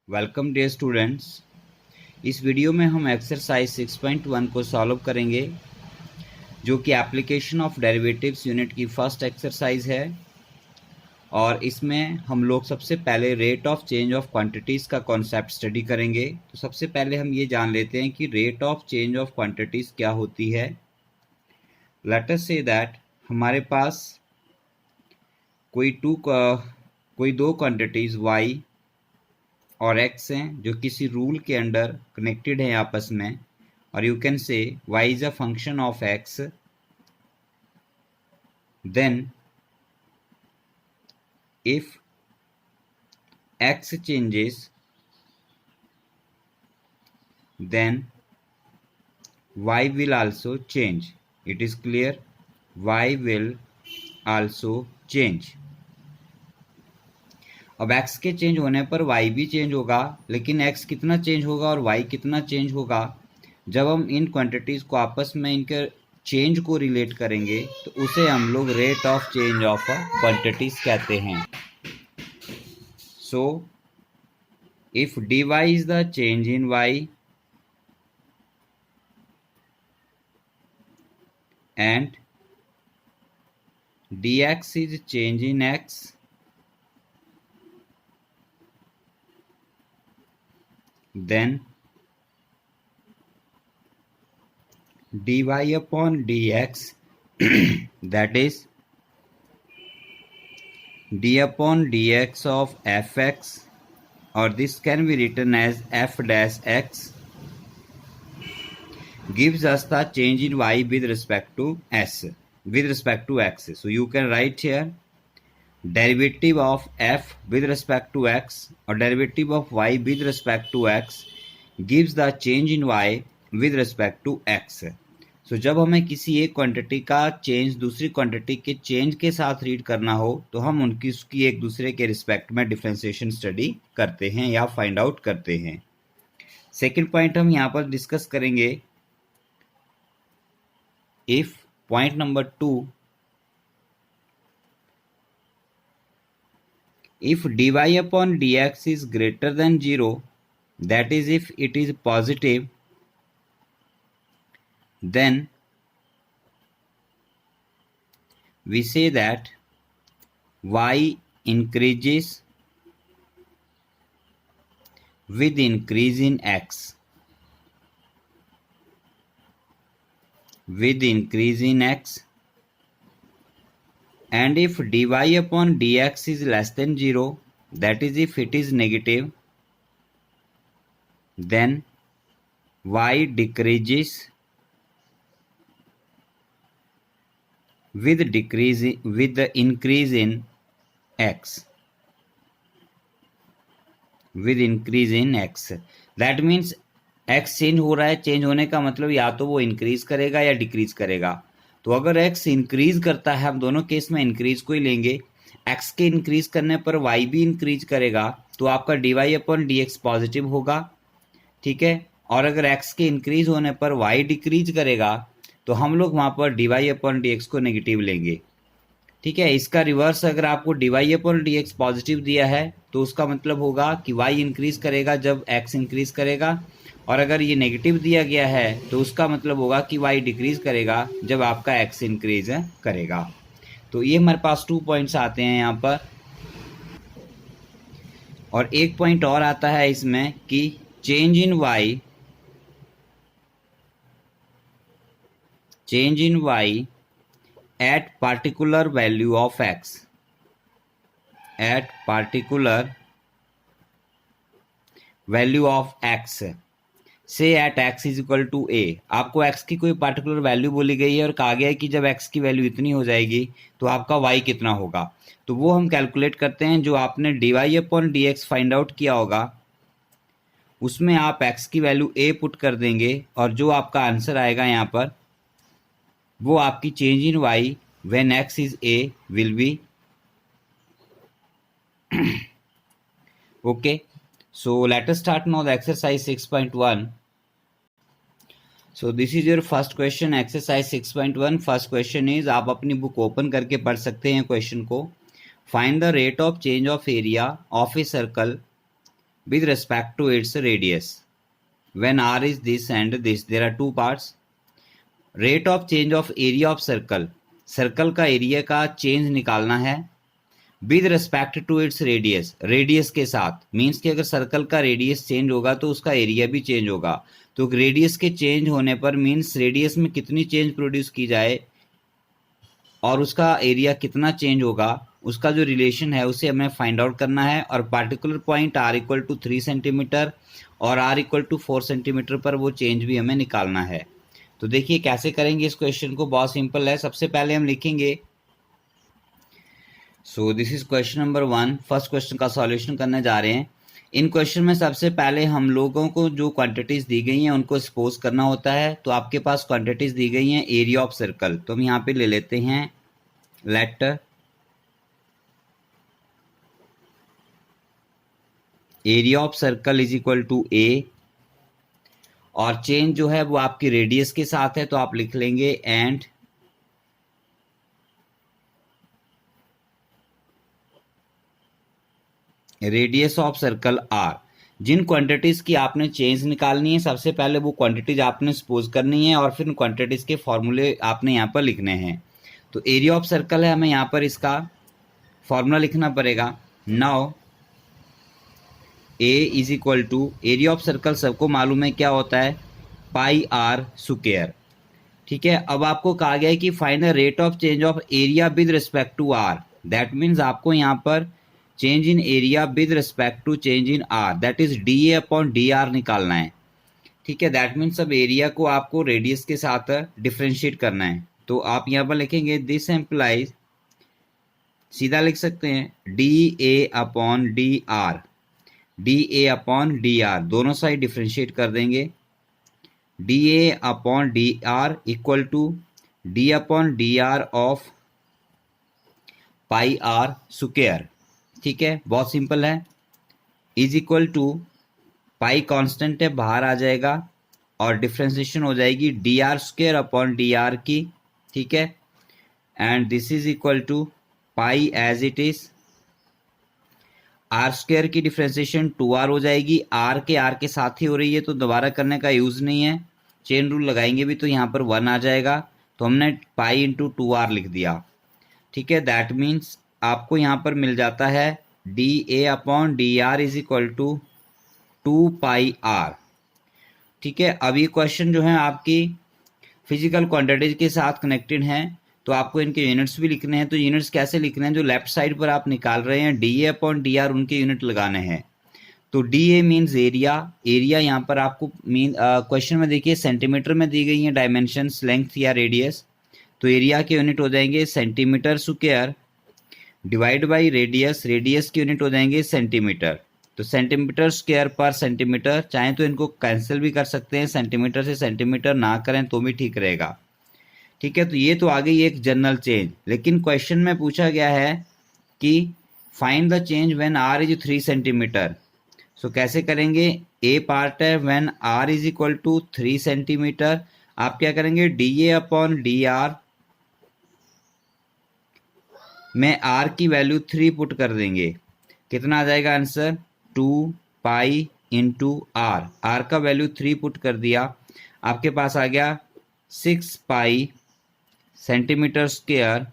Welcome dear students. इस video में हम एक्सरसाइज 6.1 को सॉल्व करेंगे, जो कि एप्लीकेशन ऑफ डेरिवेटिव्स यूनिट की फर्स्ट एक्सरसाइज है। और इसमें हम लोग सबसे पहले rate of change of quantities का कॉन्सेप्ट स्टडी करेंगे। तो सबसे पहले हम ये जान लेते हैं कि rate of change of quantities क्या होती है। लेट अस से दैट हमारे पास कोई दो क्वांटिटीज़ y और x हैं जो किसी रूल के अंडर कनेक्टेड हैं आपस में, और you can say y is a function of x, then if x changes then y will also change. It is clear? Y will also change. अब x के चेंज होने पर y भी चेंज होगा, लेकिन x कितना चेंज होगा और y कितना चेंज होगा, जब हम इन क्वांटिटीज को आपस में इनके चेंज को रिलेट करेंगे तो उसे हम लोग rate of change of quantities कहते हैं। So if dy is the change in y and dx is change in x, then dy upon dx that is d upon dx of fx, or this can be written as f dash x, gives us the change in y with respect to x. So you can write here derivative of f with respect to x or derivative of y with respect to x gives the change in y with respect to x. So जब हमें किसी एक quantity का change दूसरी quantity के change के साथ read करना हो तो हम उसकी एक दूसरे के रिस्पेक्ट में डिफरेंशिएशन स्टडी करते हैं या फाइंड आउट करते हैं। सेकेंड पॉइंट हम यहाँ पर डिस्कस करेंगे। If point number 2, if dy upon dx is greater than 0, that is if it is positive, then we say that y increases with increase in x. With increase in x, and if dy upon dx is less than 0, that is if it is negative, then y decreases with the increase in x. With increase in x, that means x change हो रहा है। Change होने का मतलब या तो वो increase करेगा या डिक्रीज करेगा। तो अगर x इंक्रीज करता है, हम दोनों केस में इंक्रीज को ही लेंगे, x के इंक्रीज करने पर y भी इंक्रीज करेगा, तो आपका dy अपॉन dx पॉजिटिव होगा, ठीक है। और अगर x के इंक्रीज होने पर y डिक्रीज करेगा तो हम लोग वहां पर dy अपॉन dx को नेगेटिव लेंगे, ठीक है। इसका रिवर्स, अगर आपको dy अपॉन dx पॉजिटिव दिया है तो उसका मतलब होगा कि y इंक्रीज करेगा जब x इंक्रीज करेगा, और अगर ये नेगेटिव दिया गया है तो उसका मतलब होगा कि y डिक्रीज करेगा जब आपका x इंक्रीज करेगा। तो ये हमारे पास 2 पॉइंट्स आते हैं यहाँ पर। और एक पॉइंट और आता है इसमें कि change in y at particular value of x, at particular value of x, say at x is equal to a। आपको x की कोई पार्टिकुलर वैल्यू बोली गई है और कहा गया है कि जब x की वैल्यू इतनी हो जाएगी तो आपका y कितना होगा। तो वो हम कैलकुलेट करते हैं। जो आपने dy upon dx find out किया होगा उसमें आप x की वैल्यू a पुट कर देंगे, और जो आपका आंसर आएगा यहाँ पर वो आपकी change in y when x is a will be. Okay, so let us start now the exercise 6.1. So this is your first question, exercise 6.1. First question is, आप अपनी बुक ओपन करके पढ़ सकते हैं क्वेश्चन को। Find the rate of change of area of a circle with respect to its radius. When r is this and this, there are two parts. Rate of change of area of circle, circle का area का change निकालना है with respect to its radius, radius के साथ। Means कि अगर circle का radius change होगा तो उसका एरिया भी चेंज होगा। तो रेडियस के चेंज होने पर मीन्स रेडियस में कितनी चेंज प्रोड्यूस की जाए और उसका एरिया कितना चेंज होगा, उसका जो रिलेशन है उसे हमें फाइंड आउट करना है। और particular point r equal to 3 centimetre और r इक्वल टू 4 सेंटीमीटर पर वो चेंज भी हमें निकालना है। तो देखिए कैसे करेंगे इस क्वेश्चन को, बहुत सिंपल है। सबसे पहले हम लिखेंगे, so this is question number 1, first question का सॉल्यूशन करने जा रहे हैं। इन क्वेश्चन में सबसे पहले हम लोगों को जो क्वांटिटीज दी गई हैं उनको सपोज करना होता है। तो आपके पास क्वांटिटीज दी गई हैं एरिया ऑफ सर्कल, तो हम यहाँ पे ले लेते हैं let area of circle is equal to A, और चेंज जो है वो आपकी रेडियस के साथ है, तो आप लिख लेंगे and radius of circle r. जिन क्वांटिटीज की आपने चेंज निकालनी है, सबसे पहले वो क्वांटिटीज आपने सपोज करनी है और फिर क्वांटिटीज के फॉर्मूले आपने यहाँ पर लिखने हैं। तो एरिया ऑफ सर्कल है, हमें यहाँ पर इसका फॉर्मूला लिखना पड़ेगा। Now a is equal to area of circle सबको मालूम है क्या होता है, पाई आर स्क्वायर। ठीक है, अब आपको कहा गया है कि find the rate of change of area with respect to r. That means आपको यहाँ पर change in area with respect to change in r, that is d A upon D r निकालना है। ठीक है, दैट मीन्स अब area को आपको रेडियस के साथ डिफ्रेंशिएट करना है। तो आप यहाँ पर लिखेंगे दिस एम्प्लाइज, सीधा लिख सकते हैं डी ए अपॉन डी आर, डी ए अपॉन डी आर, दोनों साइड डिफ्रेंशिएट कर देंगे। D A upon D r equal to D upon D r of pi are square. ठीक है, बहुत सिंपल है। Is equal to pi constant है, बाहर आ जाएगा और डिफ्रेंशिएशन हो जाएगी d r square upon D r की। ठीक है, and this is equal to pi as it is, are square की डिफ्रेंशिएशन 2r हो जाएगी। आर के साथ ही हो रही है तो दोबारा करने का यूज़ नहीं है, चेन रूल लगाएंगे भी तो यहाँ पर 1 आ जाएगा, तो हमने पाई इंटू 2r लिख दिया। ठीक है, दैट मीन्स आपको यहाँ पर मिल जाता है d A upon D r is equal to 2 pi are. ठीक है, अब ये क्वेश्चन जो है आपकी फिजिकल क्वांटिटीज के साथ कनेक्टेड हैं, तो आपको इनके यूनिट्स भी लिखने हैं। तो यूनिट्स कैसे लिखने हैं, जो लेफ्ट साइड पर आप निकाल रहे हैं डी ए अपॉन डी आर, उनके यूनिट लगाने हैं। तो D A means area, area यहाँ पर आपको क्वेश्चन में देखिए सेंटीमीटर में दी गई है डायमेंशंस, लेंथ या रेडियस, तो एरिया के यूनिट हो जाएंगे centimetre square divide by radius, radius के यूनिट हो जाएंगे सेंटीमीटर। तो सेंटीमीटर स्क्वायर पर सेंटीमीटर, चाहे तो इनको कैंसिल भी कर सकते हैं, सेंटीमीटर से सेंटीमीटर ना करें तो भी ठीक रहेगा। ठीक है, तो ये तो आ गई एक जनरल चेंज। लेकिन क्वेश्चन में पूछा गया है कि find the change when r is 3 centimetre. So कैसे करेंगे, ए पार्ट है when r is equal to 3 centimetre, आप क्या करेंगे डी ए अपॉन डी आर में r की वैल्यू 3 पुट कर देंगे। कितना आ जाएगा answer, 2 pi into are, are का वैल्यू 3 पुट कर दिया, आपके पास आ गया 6 pi centimetre square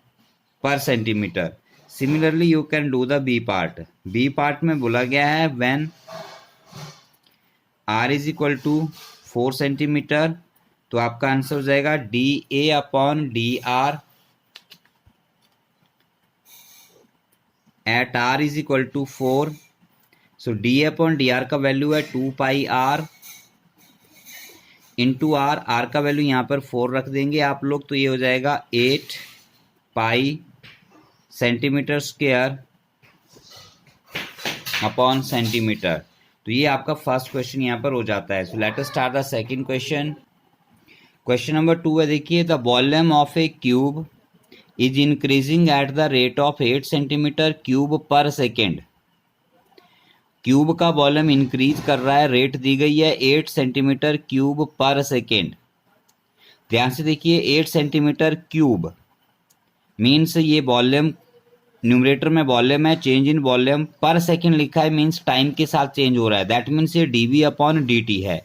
per centimetre. Similarly you can do the b part. B part में बोला गया है when r is equal to 4 centimetre, तो आपका आंसर हो जाएगा D A upon D r at r is equal to 4। So D A upon D r का value है 2 pi r into are, are का वैल्यू यहाँ पर 4 रख देंगे आप लोग, तो ये हो जाएगा 8 पाई सेंटीमीटर स्क्वायर अपॉन सेंटीमीटर। तो ये आपका फर्स्ट क्वेश्चन यहाँ पर हो जाता है। सो let us start the second question. Question number 2 है, देखिए the volume of A cube is increasing at the rate of 8 centimetre cube per second. Cube का वॉल्यूम इंक्रीज कर रहा है, रेट दी गई है 8 सेंटीमीटर क्यूब पर सेकेंड। ध्यान से देखिए 8 सेंटीमीटर क्यूब मीन्स ये वॉल्यूम न्यूमरेटर में वॉल्यूम है, चेंज इन वॉल्यूम पर सेकेंड लिखा है, मीन्स टाइम के साथ चेंज हो रहा है, दैट मीन्स ये dv अपॉन dt है।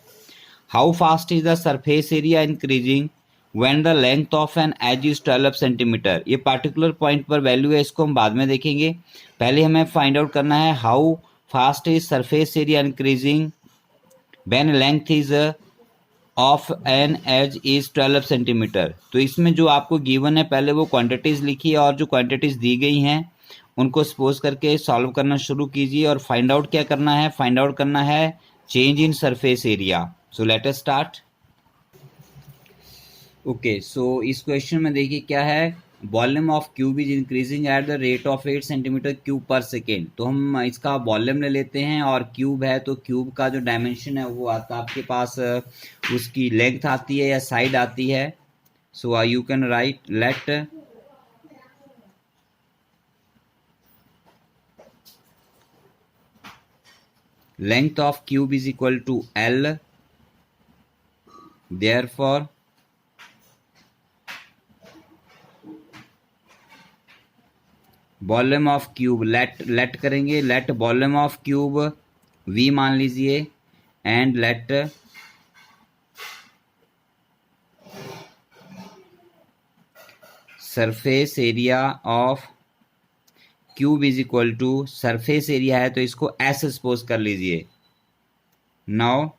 How fast is the surface area increasing when the length of an edge is 12 centimetre. ये पार्टिकुलर पॉइंट पर वैल्यू है, इसको हम बाद में देखेंगे, पहले हमें फाइंड आउट करना है how fast is surface area increasing when length is of an edge is 12 centimetre. तो इसमें जो आपको गिवन है पहले वो क्वांटिटीज लिखिए और जो क्वांटिटीज दी गई हैं उनको सपोज करके सॉल्व करना शुरू कीजिए और फाइंड आउट क्या करना है, फाइंड आउट करना है change in surface area. So let us start. Okay, so इस क्वेश्चन में देखिए क्या है, volume of cube is increasing at the rate of 8 centimetre cube per second. तो हम इसका वॉल्यूम ले लेते हैं और क्यूब है तो क्यूब का जो डायमेंशन है वो आता है आपके पास, उसकी लेंथ आती है या साइड आती है। So you can write let length of cube is equal to L, therefore volume of cube let करेंगे, let volume of cube V मान लीजिए and let surface area of cube is equal to, surface area है तो इसको S suppose कर लीजिए। Now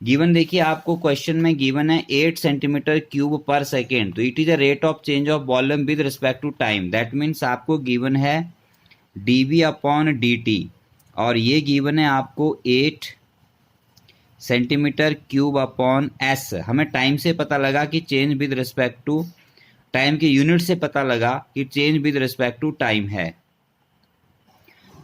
given देखिए आपको क्वेश्चन में गिवन है 8 सेंटीमीटर क्यूब पर सेकेंड, तो it is a rate of change of volume with respect to time, that means आपको गिवन है dv अपॉन dt और ये गिवन है आपको 8 सेंटीमीटर क्यूब अपॉन s। हमें टाइम से पता लगा कि change with respect to time के यूनिट से पता लगा कि change with respect to time है,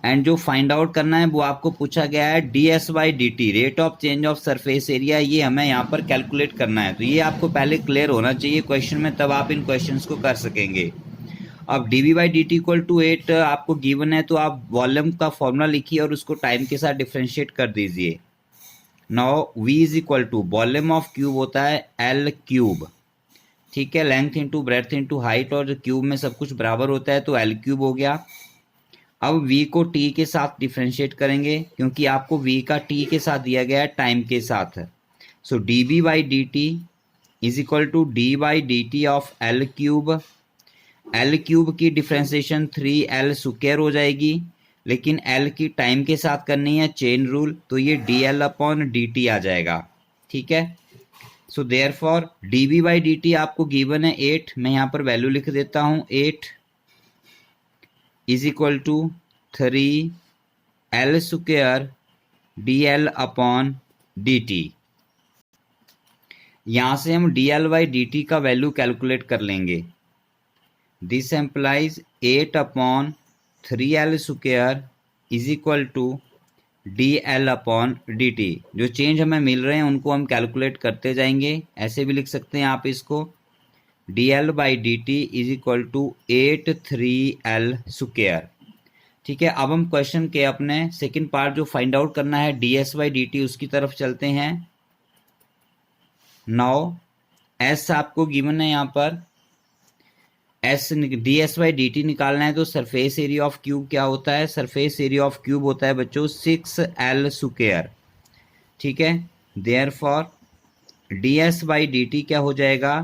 एंड जो फाइंड आउट करना है वो आपको पूछा गया है ds by dt, rate of change of surface area, ये हमें यहाँ पर कैलकुलेट करना है। तो ये आपको पहले क्लियर होना चाहिए क्वेश्चन में, तब आप इन क्वेश्चंस को कर सकेंगे। अब dv by dt equal to 8 आपको गिवन है तो आप वॉल्यूम का फॉर्मूला लिखिए और उसको टाइम के साथ डिफ्रेंशिएट कर दीजिए। Now v is equal to volume of cube होता है L क्यूब, ठीक है, length into breadth into height, और जो क्यूब में सब कुछ बराबर होता है तो L क्यूब हो गया। अब v को t के साथ डिफ्रेंशिएट करेंगे क्योंकि आपको v का t के साथ दिया गया है टाइम के साथ। So dv by dt is equal to d by dt of L cube, L cube की डिफ्रेंशिएशन 3L स्क्वायर हो जाएगी, लेकिन L की टाइम के साथ करनी है चेन रूल, तो ये dl अपॉन dt आ जाएगा, ठीक है। So therefore dv by dt आपको गिवन है 8, मैं यहाँ पर वैल्यू लिख देता हूँ 8 is equal to 3L square dl upon dt। यहाँ से हम dl बाई dt का वैल्यू कैलकुलेट कर लेंगे। This implies 8 upon 3L square is equal to dl upon dt। जो चेंज हमें मिल रहे हैं उनको हम कैलकुलेट करते जाएंगे, ऐसे भी लिख सकते हैं आप इसको, dl by dt is equal to 8 3L square, ठीक है। अब हम क्वेश्चन के अपने सेकंड पार्ट जो फाइंड आउट करना है ds बाई dt उसकी तरफ चलते हैं। नाउ s आपको गिवन है, यहाँ पर ds बाई dt निकालना है तो सरफेस एरिया ऑफ क्यूब क्या होता है, सरफेस एरिया ऑफ क्यूब होता है बच्चों 6L स्क्वायर, ठीक है। देयरफॉर ds बाई dt क्या हो जाएगा,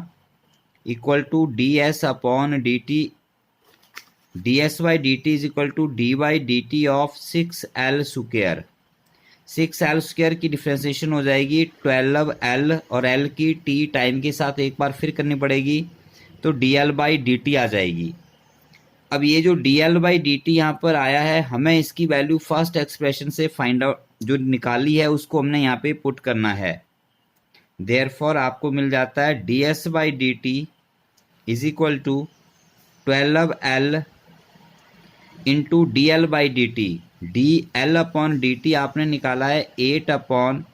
equal to ds upon dt, ds by dt is equal to d by dt of 6L square. 6L square की डिफ्रेंसिएशन हो जाएगी 12L और L की t टाइम के साथ एक बार फिर करनी पड़ेगी तो dl बाई dt आ जाएगी। अब ये जो dl बाई dt यहाँ पर आया है, हमें इसकी वैल्यू फर्स्ट एक्सप्रेशन से फाइंड आउट जो निकाली है उसको हमने यहाँ पे पुट करना है। देयरफॉर आपको मिल जाता है ds by dt is equal to 12L into dl by dt, dl upon dt आपने निकाला है 8 अपॉन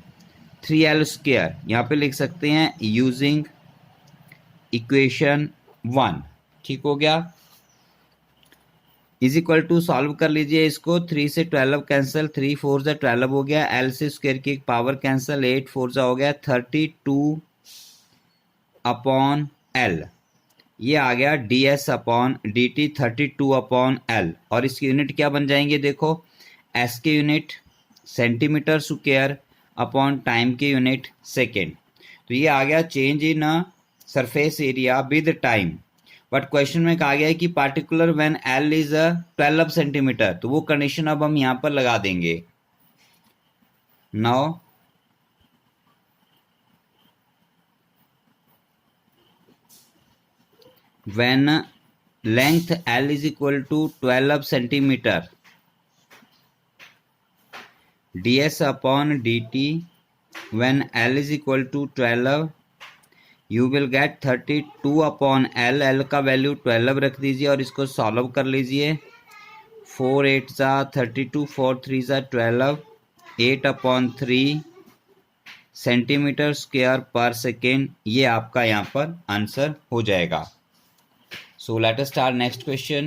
3L स्क्वायर, यहाँ पे लिख सकते हैं यूजिंग इक्वेशन 1, ठीक हो गया। इज इक्वल टू सॉल्व कर लीजिए इसको, 3 से 12 कैंसिल, 3 4 जा 12 हो गया, L से स्क्वायर की एक पावर कैंसिल, 8 4 जा हो गया 32 अपॉन L, ये आ गया ds upon dt 32 upon l, और इसकी यूनिट क्या बन जाएंगे देखो, s के unit centimetre square upon time के यूनिट सेकेंड। तो ये आ गया change in surface area with time. But question में कहा गया है कि particular when l is 12 centimetre, तो वो कंडीशन अब हम यहाँ पर लगा देंगे। Now when length L is equal to 12 centimeter, ds upon dt when L is equal to 12, you will get 32 upon L का वैल्यू 12 रख दीजिए और इसको सॉल्व कर लीजिए। 4 8 ज़ा 32, 4 3 ज़ा 12, 8 अपॉन 3 सेंटीमीटर स्क्वायर पर सेकेंड, ये आपका यहाँ पर आंसर हो जाएगा। So let us start next question.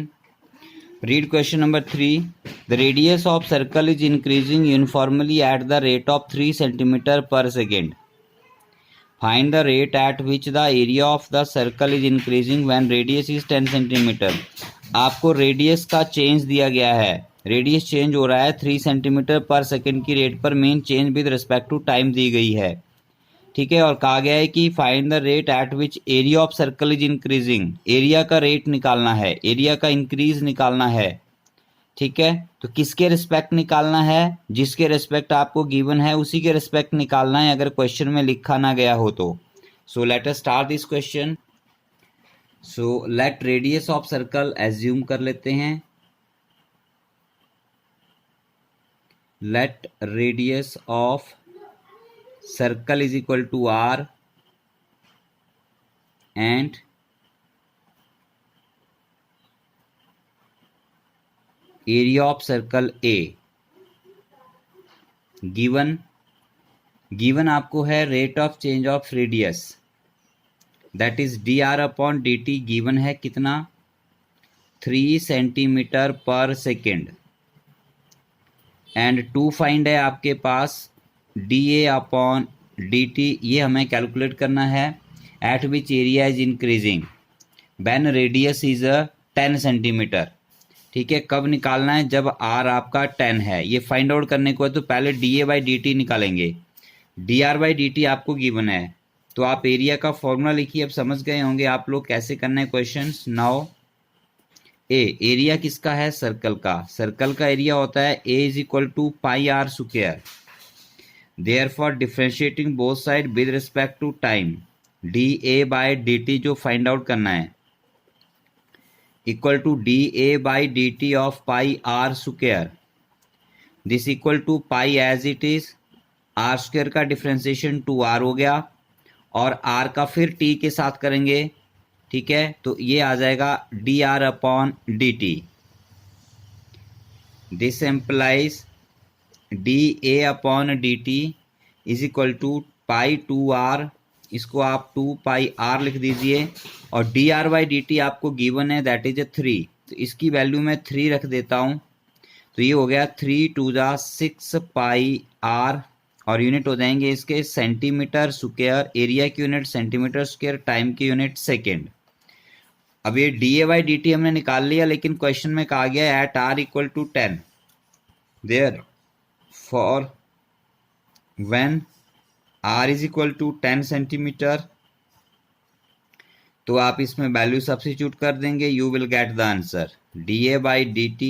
Read question number 3. The radius of circle is increasing uniformly at the rate of 3 centimeter per second. Find the rate at which the area of the circle is increasing when radius is 10 centimeter. आपको radius का change दिया गया है, radius change हो रहा है 3 centimetre पर second की रेट पर, main change with respect to time दी गई है, ठीक है। और कहा गया है कि find the rate at which area of circle is increasing, area का रेट निकालना है, एरिया का इंक्रीज निकालना है, ठीक है। तो किसके रिस्पेक्ट निकालना है, जिसके रिस्पेक्ट आपको गिवन है उसी के रिस्पेक्ट निकालना है, अगर क्वेश्चन में लिखा ना गया हो तो। सो let us start this question. So let radius of circle assume कर लेते हैं, let radius of circle is equal to r and area of circle A given आपको है rate of change of radius that is dr upon dt, given है कितना 3 centimetre पर second, and to find है आपके पास dA अपॉन dt, ये हमें calculate करना है eight which area is increasing when radius is 10 centimetre, ठीक है। कब निकालना है, जब r आपका 10 है। ये फाइंड आउट करने को है तो पहले dA बाई dt निकालेंगे, dr बाई dt आपको गिवन है, तो आप एरिया का फॉर्मूला लिखिए। अब समझ गए होंगे आप लोग कैसे करना है क्वेश्चन। नाउ एरिया किसका है, सर्कल का, सर्कल का एरिया होता है a is equal to pi r square, Therefore differentiating both side with respect to time, dA by dt जो फाइंड आउट करना है equal to dA by dt of pi r square, this equal to pi as it is, r square का differentiation 2r हो गया और r का फिर t के साथ करेंगे, ठीक है। तो ये आ जाएगा dr upon dt, this implies dA upon dt is equal to pi 2r, इसको आप 2 पाई r लिख दीजिए, और dr बाई dt आपको गिवन है दैट इज 3, तो इसकी वैल्यू मैं 3 रख देता हूँ। तो ये हो गया 3 2 जा 6 पाई r, और यूनिट हो जाएंगे इसके सेंटीमीटर स्क्वायर, एरिया की यूनिट सेंटीमीटर स्क्वायर, टाइम की यूनिट सेकेंड। अब ये dA बाई dt हमने निकाल लिया, लेकिन क्वेश्चन में कहा गया at r equal to 10, therefore when r is equal to 10 centimetre, तो आप इसमें वैल्यू सब्स्टिट्यूट कर देंगे, you will get the answer dA by dt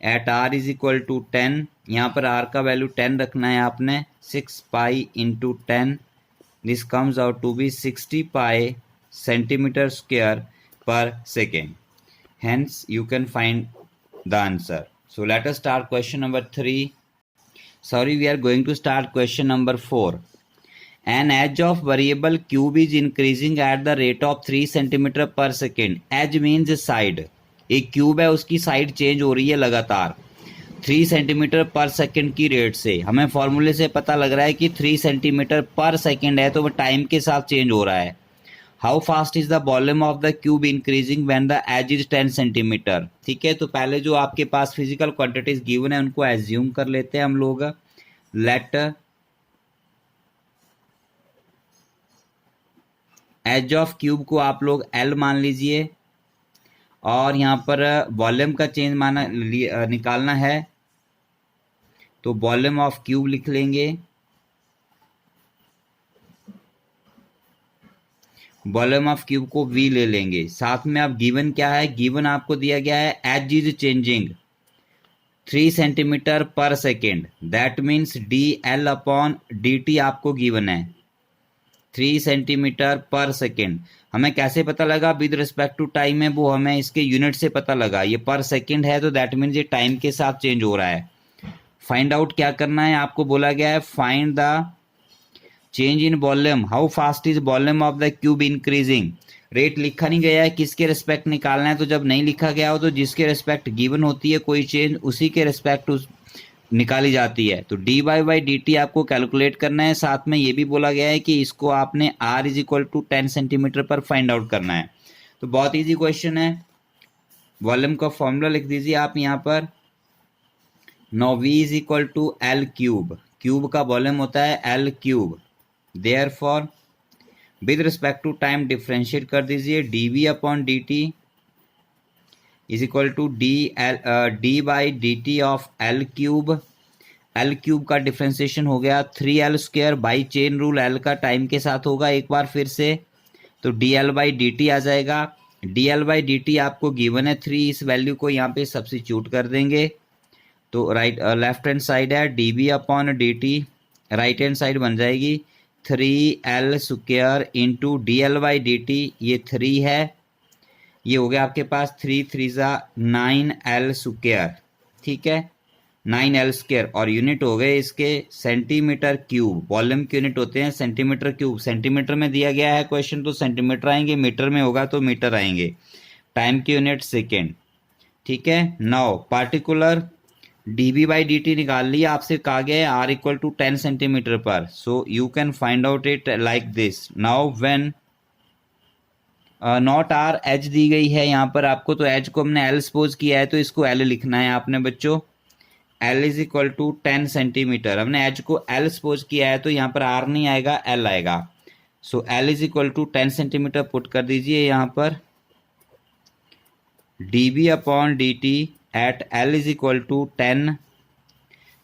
at r is equal to 10, यहाँ पर r का वैल्यू 10 रखना है आपने, 6 pi into 10, this comes out to be 60 pi centimetre square पर second, hence you can find the answer. So let us start question number 3. Sorry, we are going to start question number 4. An edge of variable cube is increasing at the rate of 3 centimeter per second. Edge means side. एक cube है, उसकी side change हो रही है लगातार 3 centimetre पर second की rate से। हमें फॉर्मूले से पता लग रहा है कि 3 सेंटीमीटर पर सेकेंड है, तो वो टाइम के साथ चेंज हो रहा है। How fast is the volume of the cube increasing when the edge is 10 centimetre, ठीक है। तो पहले जो आपके पास फिजिकल क्वांटिटीज गिवन है उनको एज्यूम कर लेते हैं हम लोग। लेट एज ऑफ क्यूब को आप लोग एल मान लीजिए, और यहाँ पर वॉल्यूम का चेंज निकालना है तो वॉल्यूम ऑफ क्यूब लिख लेंगे। वॉल्यूम ऑफ क्यूब को v ले लेंगे। साथ में अब गिवन क्या है, गिवन आपको दिया गया है एज इज चेंजिंग 3 सेंटीमीटर पर second, that means dl upon dt आपको गिवन है 3 सेंटीमीटर पर सेकेंड। हमें कैसे पता लगा, विद रिस्पेक्ट टू टाइम है, वो हमें इसके यूनिट से पता लगा। ये पर सेकेंड है तो दैट मीन्स ये टाइम के साथ चेंज हो रहा है। फाइंड आउट क्या करना है, आपको बोला गया है find the change in volume, how fast is volume of the cube increasing. Rate लिखा नहीं गया है, किसके रिस्पेक्ट निकालना है, तो जब नहीं लिखा गया हो तो जिसके रिस्पेक्ट गिवन होती है कोई चेंज उसी के रिस्पेक्ट निकाली जाती है। तो d Y by D T आपको कैलकुलेट करना है। साथ में ये भी बोला गया है कि इसको आपने r is equal to 10 centimetre पर फाइंड आउट करना है। तो बहुत इजी क्वेश्चन है। वॉल्यूम का फॉर्मूला लिख दीजिए आप यहाँ पर, no v is equal to l cube, cube का वॉल्यूम होता है l cube, therefore with respect to time differentiate कर दीजिए, d v upon D T is equal to d by D T of l cube. L cube का differentiation हो गया 3l square by chain rule, L का time के साथ होगा एक बार फिर से, तो D L by D T आ जाएगा। D L by D T आपको गिवन है 3, इस वैल्यू को यहाँ पे सब्सिट्यूट कर देंगे तो लेफ्ट हैंड साइड है d B upon D t, right hand side बन जाएगी 3l square into d L by D t, ये 3 है, ये हो गया आपके पास 3 3 9l स्क्वायर, ठीक है 9l स्क्वायर, और यूनिट हो गए इसके सेंटीमीटर क्यूब। वॉल्यूम के यूनिट होते हैं सेंटीमीटर क्यूब, सेंटीमीटर में दिया गया है क्वेश्चन तो सेंटीमीटर आएंगे, मीटर में होगा तो मीटर आएंगे। टाइम की यूनिट सेकेंड, ठीक है। Now particular d v by D t निकाल लिया, आपसे कहा गया है आर इक्वल टू 10 सेंटीमीटर पर, so you can find out it like this. Now when not R H दी गई है यहाँ पर आपको, तो एच को हमने एल सपोज किया है तो इसको एल लिखना है आपने बच्चों। L is equal to 10 centimetre, हमने एच को एल सपोज किया है तो यहाँ पर आर नहीं आएगा एल आएगा, so L is equal to 10 centimetre put कर दीजिए यहाँ पर। D B upon D T at L is equal to 10,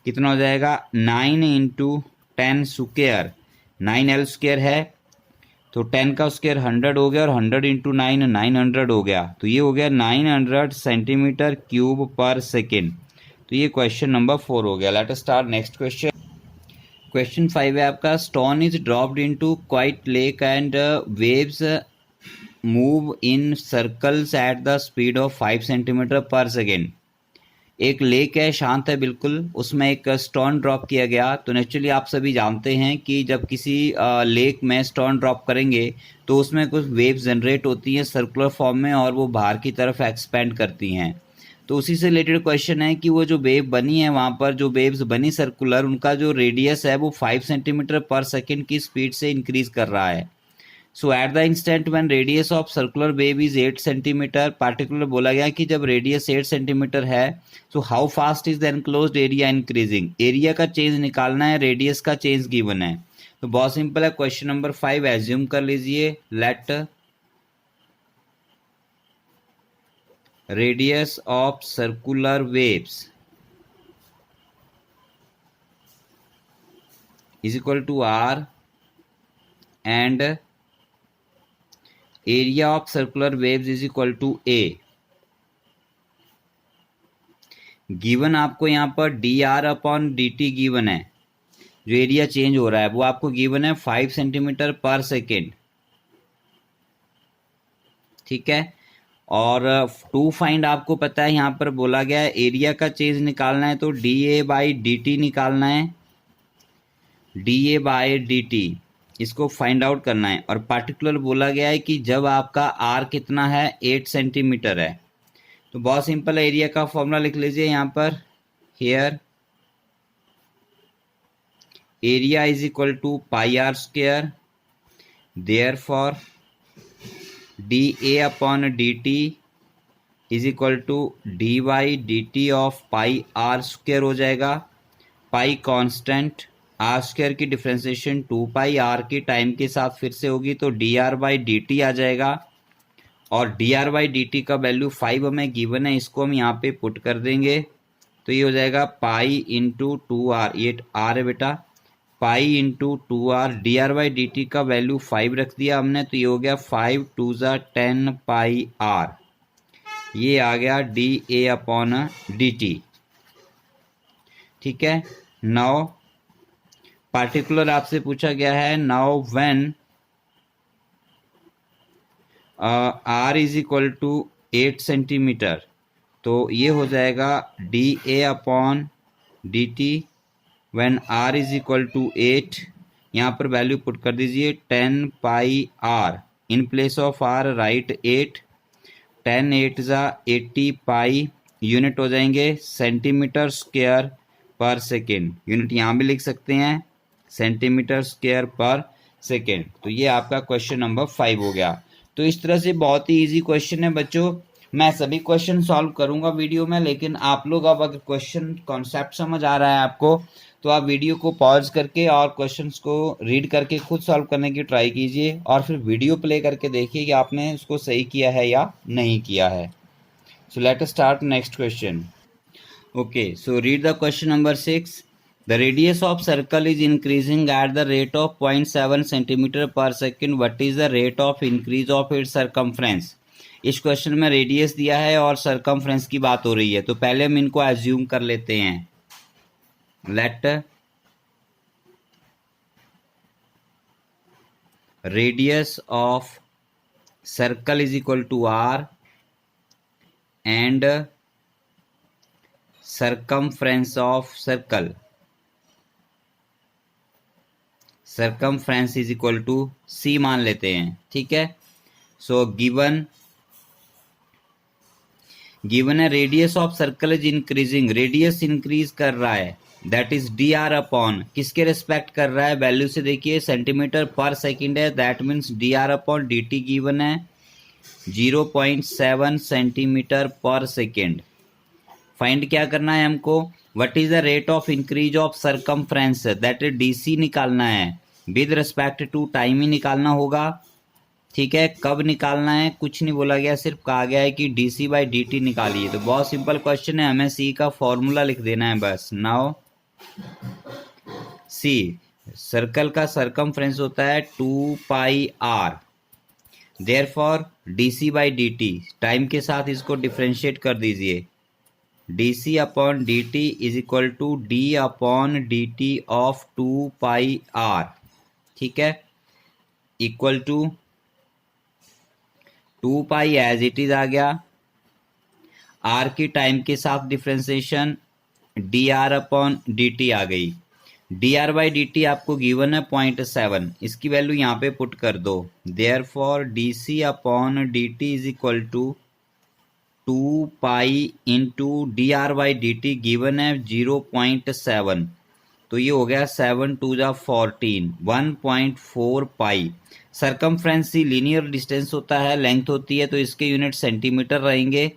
कितना हो जाएगा 9 इंटू 10 स्क्वायर, 9l स्क्वायर है तो 10 का स्क्वायर 100 हो गया, और 100 इंटू 9 900 हो गया, तो ये हो गया 900 सेंटीमीटर क्यूब पर सेकेंड। तो ये क्वेश्चन नंबर 4 हो गया। Late us start next question. Question 5 है आपका, stone is dropped into quite lake and waves move in circles at the speed of 5 centimetre पर सेकेंड। एक लेक है, शांत है बिल्कुल, उसमें एक स्टोन ड्रॉप किया गया। तो नेचुरली आप सभी जानते हैं कि जब किसी लेक में स्टोन ड्रॉप करेंगे तो उसमें कुछ वेव्स जनरेट होती हैं सर्कुलर फॉर्म में, और वो बाहर की तरफ एक्सपेंड करती हैं। तो उसी से रिलेटेड क्वेश्चन है कि वो जो वेव बनी है वहाँ पर, जो वेव्स बनी सर्कुलर, उनका जो रेडियस है वो 5 सेंटीमीटर पर सेकेंड की स्पीड से इंक्रीज कर रहा है। So at the instant when radius of circular wave is 8 centimetre, particular बोला गया कि जब रेडियस 8 सेंटीमीटर है तो how fast is the enclosed area increasing. Area का चेंज निकालना है, रेडियस का चेंज गिवन है। तो बहुत सिंपल है। क्वेश्चन नंबर 5 एज्यूम कर लीजिए, let radius of circular waves is equal to are and area of circular waves is equal to a. Given आपको यहाँ पर d are upon D t given है, जो एरिया चेंज हो रहा है वो आपको गिवन है 5 सेंटीमीटर पर सेकेंड, ठीक है। और टू फाइंड आपको पता है यहाँ पर बोला गया है एरिया का चेंज निकालना है तो D A by D T निकालना है, d A by D T इसको फाइंड आउट करना है। और पार्टिकुलर बोला गया है कि जब आपका आर कितना है 8 सेंटीमीटर है, तो बहुत सिंपल है, एरिया का फॉर्मूला लिख लीजिए यहाँ पर, here area is equal to pi are square, therefore D A upon D T is equal to D Y D T of pi are square हो जाएगा। पाई कांस्टेंट आर स्क्वायर की differentiation 2 pi R की time के साथ फिर से होगी, तो D are by D T आ जाएगा। और D are by D T का वैल्यू 5 हमें गिवन है, इसको हम यहाँ पे पुट कर देंगे, तो ये हो जाएगा पाई इंटू 2 आर, ये आर है बेटा, pi into 2 r. D are by D T का वैल्यू 5 रख दिया हमने, तो ये हो गया 5 2 ज़ा 10 पाई आर, ये आ गया डी ए अपॉन डी टी। ठीक है, नाउ पार्टिकुलर आपसे पूछा गया है, now when R is equal to 8 centimetre, तो ये हो जाएगा D A upon D T when R is equal to 8। यहाँ पर वैल्यू पुट कर दीजिए 10 pi R, in place of R right 8, 10 8 ज़ा 80 पाई, यूनिट हो जाएंगे सेंटीमीटर स्क्वायर पर सेकेंड, यूनिट यहाँ भी लिख सकते हैं सेंटीमीटर स्क्वायर पर सेकेंड। तो ये आपका क्वेश्चन नंबर 5 हो गया। तो इस तरह से बहुत ही इजी क्वेश्चन है बच्चों, मैं सभी क्वेश्चन सॉल्व करूंगा वीडियो में, लेकिन आप लोग अब अगर क्वेश्चन कॉन्सेप्ट समझ आ रहा है आपको, तो आप वीडियो को पॉज करके और क्वेश्चंस को रीड करके खुद सॉल्व करने की ट्राई कीजिए, और फिर वीडियो प्ले करके देखिए कि आपने उसको सही किया है या नहीं किया है। सो let us start next question. Okay, so read the question number 6। The radius of circle is increasing at the rate of 0.7 centimeter per second. What is the rate of increase of its circumference? इस question में radius दिया है और circumference की बात हो रही है, तो पहले हम इनको एज्यूम कर लेते हैं। Let radius of circle is equal to are and circumference of circle, circumference is equal to C मान लेते हैं। ठीक है, सो गिवन है radius of circle is increasing, radius increase कर रहा है, that is D are upon, किसके रिस्पेक्ट कर रहा है, वैल्यू से देखिए सेंटीमीटर पर सेकेंड है, that means D R upon D t given है 0.7 सेंटीमीटर पर सेकेंड। फाइंड क्या करना है हमको, what is the rate of increase of circumference, that is d c निकालना है, विद रिस्पेक्ट टू टाइम ही निकालना होगा। ठीक है, कब निकालना है कुछ नहीं बोला गया, सिर्फ कहा गया है कि d C by D t निकालिए। तो बहुत सिंपल क्वेश्चन है, हमें सी का फॉर्मूला लिख देना है बस। नाउ सी, सर्कल का सरकमफ्रेंस होता है 2 pi R, therefore D C by D T, time के साथ इसको डिफ्रेंशिएट कर दीजिए, D C upon D T is equal to D upon D T of 2 pi are. ठीक है, equal to 2 pi as it is आ गया, R की टाइम के साथ differentiation D are upon D T आ गई, D are by D T आपको गिवन है 0.7, इसकी वैल्यू यहाँ पे पुट कर दो, therefore D C upon D T is equal to 2 pi into d are by D t given है 0.7, तो ये हो गया 7 2 ज़ा 14, 1.4 पाई। सरकमफ्रेंस ही लीनियर डिस्टेंस होता है, लेंथ होती है, तो इसके यूनिट सेंटीमीटर रहेंगे,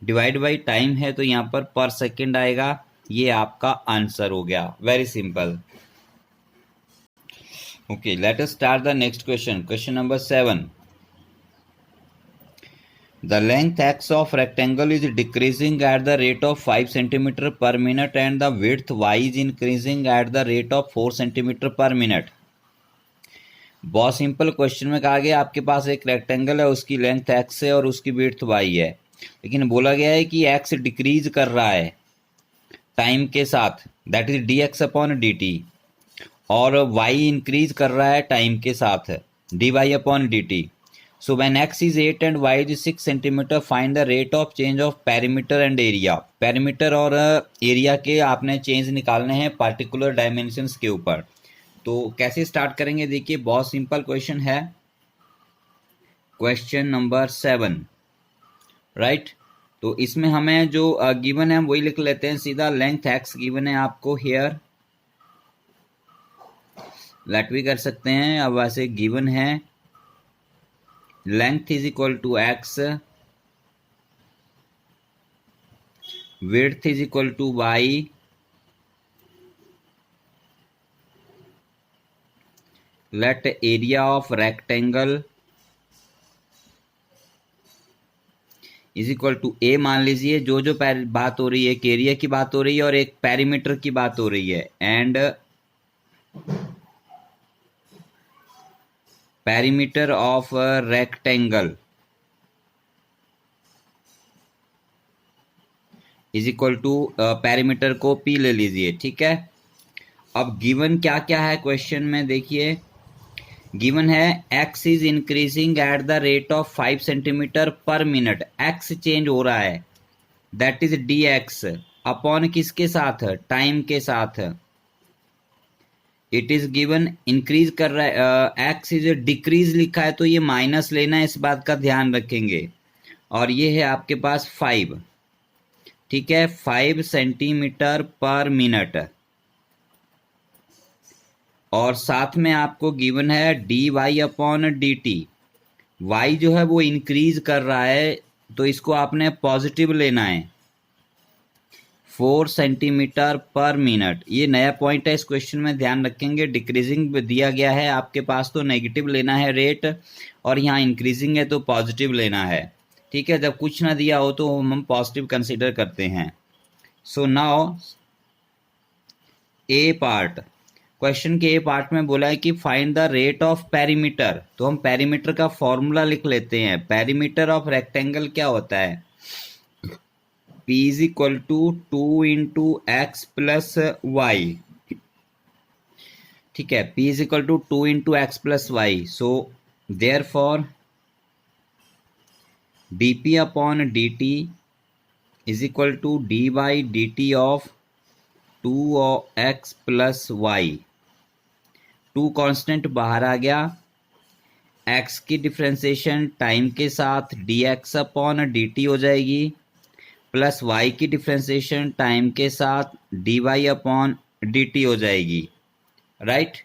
डिवाइड बाई टाइम है तो यहाँ पर सेकेंड आएगा। ये आपका आंसर हो गया, very simple. Okay, late us start the next question. Question number 7। The length x of rectangle is decreasing at the rate of 5 centimeter per minute and the width y is increasing at the rate of 4 centimeter per minute. बहुत simple question में कहा गया आपके पास एक rectangle है, उसकी length x है और उसकी विड्थ y है, लेकिन बोला गया है कि x डिक्रीज कर रहा है टाइम के साथ, that is d x upon D t, और y इंक्रीज कर रहा है टाइम के साथ, d Y upon D t. So when x is 8 and y is 6 centimeter, find the rate of change of perimeter and area. Parameter और area के आपने change निकालने हैं पार्टिकुलर डायमेंशंस के ऊपर। तो कैसे स्टार्ट करेंगे, देखिए बहुत सिंपल क्वेश्चन है, क्वेश्चन नंबर 7, राइट। तो इसमें हमें जो गिवन है वही लिख लेते हैं सीधा, लेंथ x गिवन है आपको हेयर, लेट भी कर सकते हैं, अब वैसे गिवन है length is equal to x, width is equal to y, let area of rectangle is equal to A. मान लीजिए जो बात हो रही है, एक एरिया की बात हो रही है और एक पेरीमीटर की बात हो रही है, and perimeter of rectangle is equal to perimeter को पी ले लीजिए, ठीक है। अब गिवन क्या क्या है क्वेश्चन में, देखिए गिवन है x is increasing at the rate of 5 centimetre per minute. x change हो रहा है, दैट इज dx अपॉन किसके साथ, टाइम के साथ। इट इज गिवन इंक्रीज कर रहा है, x इज डिक्रीज लिखा है तो ये माइनस लेना है, इस बात का ध्यान रखेंगे। और ये है आपके पास 5, ठीक है, 5 सेंटीमीटर पर मिनट। और साथ में आपको गिवन है d Y upon D t. Y जो है वो इंक्रीज कर रहा है तो इसको आपने पॉजिटिव लेना है, 4 सेंटीमीटर पर मिनट। ये नया पॉइंट है, इस क्वेश्चन में ध्यान रखेंगे। डिक्रीजिंग दिया गया है आपके पास तो नेगेटिव लेना है रेट, और यहाँ इंक्रीजिंग है तो पॉजिटिव लेना है, ठीक है। जब कुछ ना दिया हो तो हम पॉजिटिव कंसीडर करते हैं। सो नाउ ए पार्ट, क्वेश्चन के ए पार्ट में बोला है कि find the rate of perimeter. तो हम पेरीमीटर का फॉर्मूला लिख लेते हैं। पेरीमीटर ऑफ रेक्टेंगल क्या होता है, P is equal to 2 into x plus y, ठीक है। P is equal to 2 into x plus y. So therefore d p upon D T is equal to d by D T of 2x plus y. 2 constant बाहर आ गया, x की differentiation time के साथ dx upon dt हो जाएगी, plus y की differentiation time के साथ dy अपॉन dt हो जाएगी, राइट।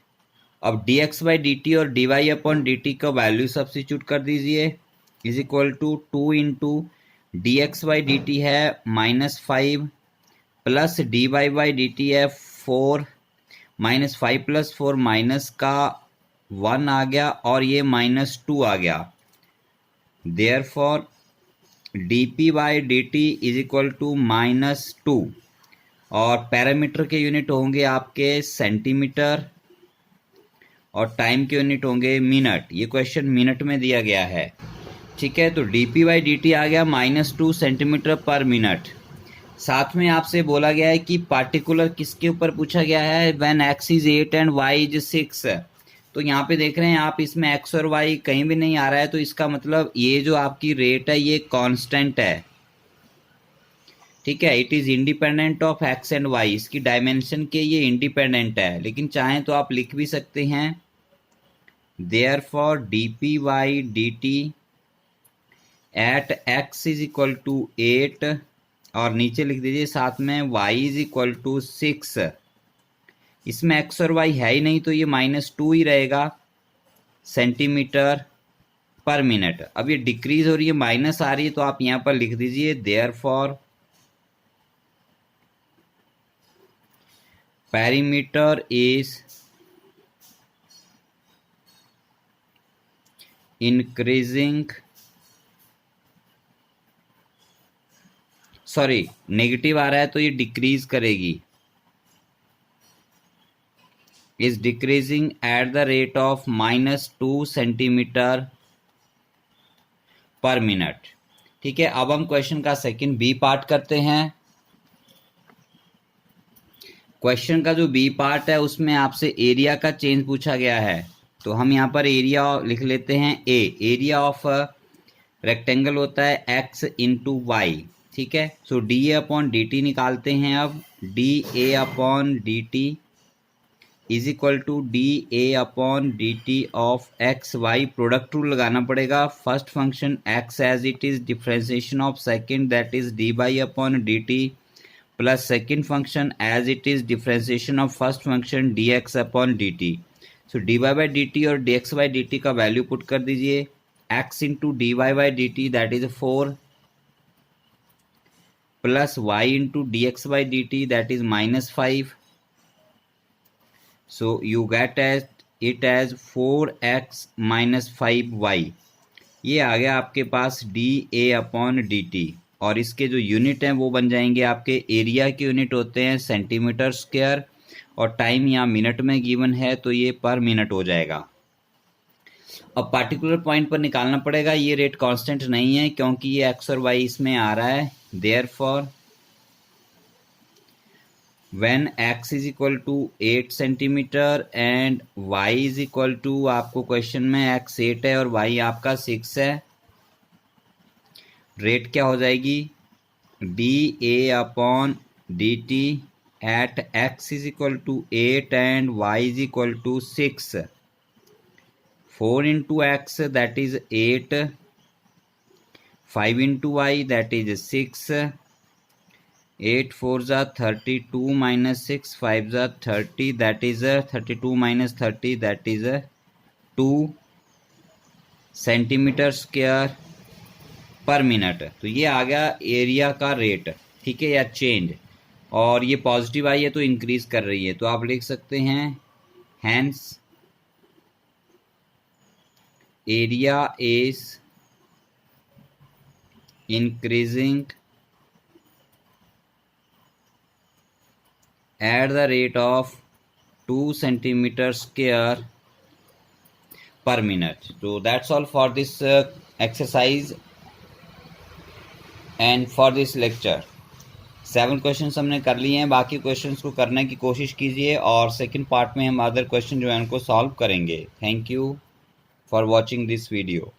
अब dx बाई dt और dy अपॉन dt का वैल्यू सब्स्टिट्यूट कर दीजिए, is equal to 2 into d x by D t है -5 plus d Y by D t है 4, -5 प्लस 4 माइनस का 1 आ गया और ये -2 आ गया। Therefore d P by D T is equal to -2, और पैरामीटर के यूनिट होंगे आपके सेंटीमीटर और टाइम के यूनिट होंगे मिनट। ये क्वेश्चन मिनट में दिया गया है, ठीक है। तो D P by D T आ गया -2 सेंटीमीटर पर मिनट। साथ में आपसे बोला गया है कि पार्टिकुलर किसके ऊपर पूछा गया है, when x is 8 and y is 6। तो यहाँ पे देख रहे हैं आप, इसमें x और y कहीं भी नहीं आ रहा है, तो इसका मतलब ये जो आपकी रेट है ये कांस्टेंट है, ठीक है। It is independent of x and y, इसकी डायमेंशन के ये इंडिपेंडेंट है, लेकिन चाहें तो आप लिख भी सकते हैं therefore d p by D T at x is equal to 8, और नीचे लिख दीजिए साथ में y इज इक्वल टू 6। इसमें x और y है ही नहीं तो ये -2 ही रहेगा सेंटीमीटर पर मिनट। अब ये डिक्रीज हो रही है, माइनस आ रही है, तो आप यहाँ पर लिख दीजिए therefore perimeter is increasing, sorry negative आ रहा है तो ये डिक्रीज करेगी, is decreasing at the rate of -2 centimetre per minute, ठीक है। अब हम क्वेश्चन का सेकंड बी पार्ट करते हैं। क्वेश्चन का जो बी पार्ट है उसमें आपसे एरिया का चेंज पूछा गया है, तो हम यहाँ पर एरिया लिख लेते हैं ए। एरिया ऑफ रेक्टेंगल होता है x इंटू वाई, ठीक है। So D A upon D T निकालते हैं। अब D A upon D T is equal to D A upon D T of X Y. Product rule लगाना पड़ेगा। First function x as it is, differentiation of second that is D Y upon D T, plus second function as it is, differentiation of first function D x upon D T. So D Y by D t और d x by D T का value put कर दीजिए, x into d Y by D t that is 4 plus y into d x by D t that is -5। So you get as it as 4x-5y। ये आ गया आपके पास dA/dt, और इसके जो यूनिट हैं वो बन जाएंगे आपके एरिया के यूनिट होते हैं सेंटीमीटर स्क्वायर, और टाइम यहाँ मिनट में गिवन है तो ये पर मिनट हो जाएगा। अब पार्टिकुलर पॉइंट पर निकालना पड़ेगा, ये रेट कांस्टेंट नहीं है क्योंकि ये x और y इसमें आ रहा है। Therefore when x is equal to 8 centimetre and y is equal to, आपको क्वेश्चन में x 8 है और y आपका 6 है, रेट क्या हो जाएगी dA/dt at x is equal to 8 and y is equal to 6। 4 into x that is 8, 5 into y that is 6, 8 4s are 32 minus 6 5s are 30, that is 32 minus 30 that is 2 centimetre square पर minute. तो ये आ गया area का rate, ठीक है, या change, और ये पॉजिटिव आई है तो इंक्रीज कर रही है, तो आप लिख सकते हैं hence area is increasing at the rate of 2 centimeter square per minute। So that's all for this exercise and for this lecture। 7 questions हमने कर लिए हैं, बाकी क्वेश्चंस को करने की कोशिश कीजिए और सेकंड पार्ट में हम अदर क्वेश्चन जो है उनको सॉल्व करेंगे। Thank you for watching this video.